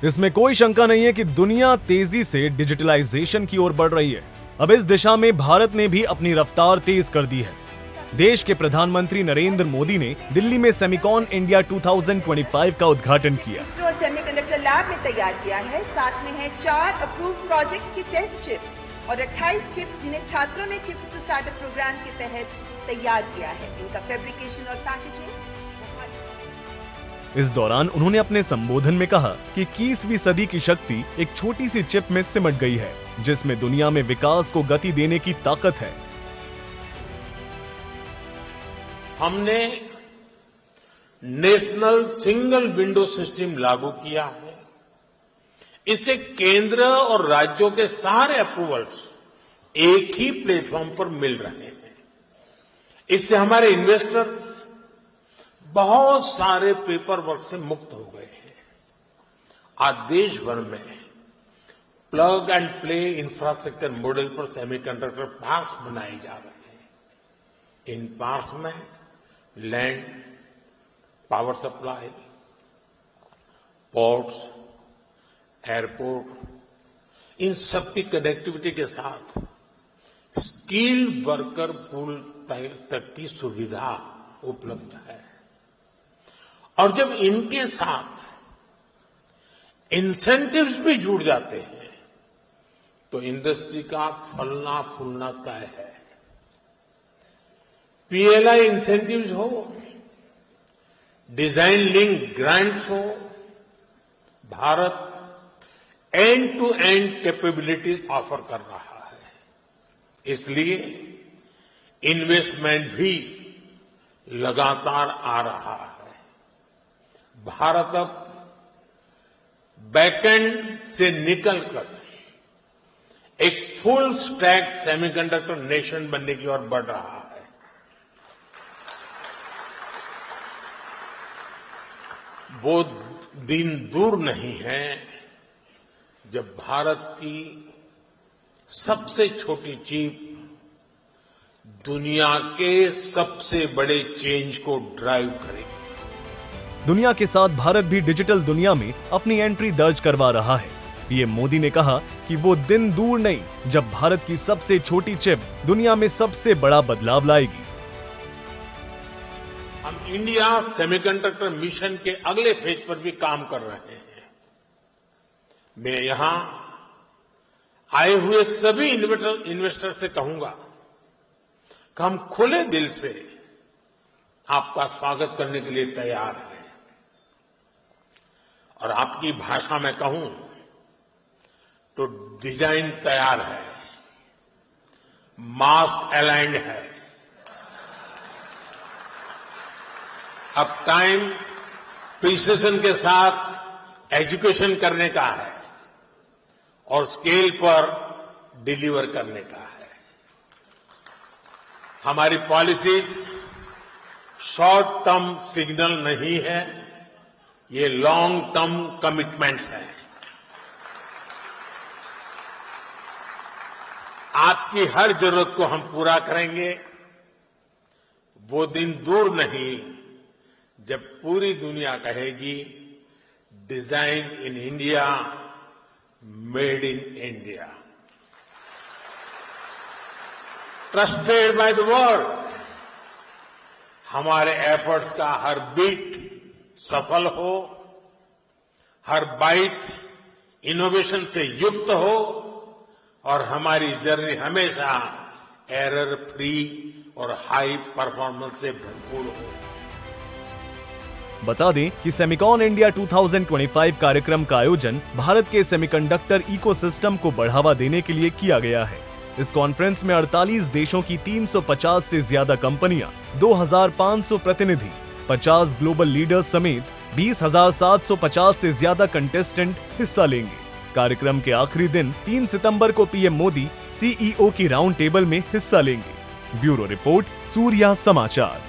इसमें कोई शंका नहीं है कि दुनिया तेजी से डिजिटलाइजेशन की ओर बढ़ रही है। अब इस दिशा में भारत ने भी अपनी रफ्तार तेज कर दी है। देश के प्रधानमंत्री नरेंद्र मोदी ने दिल्ली में सेमिकॉन इंडिया 2025 का उद्घाटन किया। इसरो सेमीकंडक्टर लैब में तैयार किया है। साथ में है 4 अप्रूव प्रोजेक्ट्स की टेस्ट चिप्स और 28 चिप्स जिन्हें छात्रों ने चिप्स टू स्टार्टअप प्रोग्राम के तहत तैयार किया है। इनका फैब्रिकेशन और पैकेजिंग। इस दौरान उन्होंने अपने संबोधन में कहा कि 21वीं सदी की शक्ति एक छोटी सी चिप में सिमट गई है, जिसमें दुनिया में विकास को गति देने की ताकत है। हमने नेशनल सिंगल विंडो सिस्टम लागू किया है। इससे केंद्र और राज्यों के सारे अप्रूवल्स एक ही प्लेटफॉर्म पर मिल रहे हैं। इससे हमारे इन्वेस्टर्स बहुत सारे पेपर वर्क से मुक्त हो गए हैं। आज देश भर में plug and play infrastructure model पर सेमीकंडक्टर पार्क्स बनाए जा रहे हैं। इन पार्क्स में land, power supply, ports, airport, इन सब की कनेक्टिविटी के साथ स्किल्ड वर्कर पूल तक की सुविधा उपलब्ध है। और जब इनके साथ इंसेंटिव्स भी जुड़ जाते हैं तो इंडस्ट्री का फलना फूलना तय है। पीएलआई इंसेंटिव्स हो, डिजाइन लिंक ग्रांट्स हो, Bharat end to end capabilities offer कर रहा है। इसलिए इन्वेस्टमेंट भी लगातार आ रहा है। भारत अब बैकएंड से निकलकर एक फुल स्टैक सेमीकंडक्टर नेशन बनने की ओर बढ़ रहा है। वो दिन दूर नहीं है जब भारत की सबसे छोटी चिप दुनिया के सबसे बड़े चेंज को ड्राइव करेगी। दुनिया के साथ भारत भी डिजिटल दुनिया में अपनी एंट्री दर्ज करवा रहा है। पीएम मोदी ने कहा कि वो दिन दूर नहीं जब भारत की सबसे छोटी चिप दुनिया में सबसे बड़ा बदलाव लाएगी। हम इंडिया सेमीकंडक्टर मिशन के अगले फेज पर भी काम कर रहे हैं। मैं यहां आए हुए सभी इन्वेस्टर से कहूंगा कि हम खुले दिल से आपका स्वागत करने के लिए तैयार हैं। और आपकी भाषा में कहूं तो डिजाइन तैयार है, मास अलाइंड है। अब टाइम प्रिसिजन के साथ एजुकेशन करने का है और स्केल पर डिलीवर करने का है। हमारी पॉलिसीज शॉर्ट टर्म सिग्नल नहीं है, ये लॉन्ग टर्म कमिटमेंट्स हैं। आपकी हर जरूरत को हम पूरा करेंगे। वो दिन दूर नहीं जब पूरी दुनिया कहेगी design in India, made in India. Trusted by the world. हमारे एफर्ट्स का हर बीट सफल हो, हर बाइट इनोवेशन से युक्त हो और हमारी जर्नी हमेशा एरर फ्री और हाई परफॉर्मेंस से भरपूर हो। बता दें कि सेमिकॉन इंडिया 2025 कार्यक्रम का आयोजन भारत के सेमीकंडक्टर इकोसिस्टम को बढ़ावा देने के लिए किया गया है। इस कॉन्फ्रेंस में 48 देशों की 350 से ज्यादा कंपनियां, 2500 प्रतिनिधि, 50 ग्लोबल लीडर्स समेत 20,750 से ज्यादा कंटेस्टेंट हिस्सा लेंगे। कार्यक्रम के आखिरी दिन 3 सितंबर को पीएम मोदी सीईओ की राउंड टेबल में हिस्सा लेंगे। ब्यूरो रिपोर्ट, सूर्या समाचार।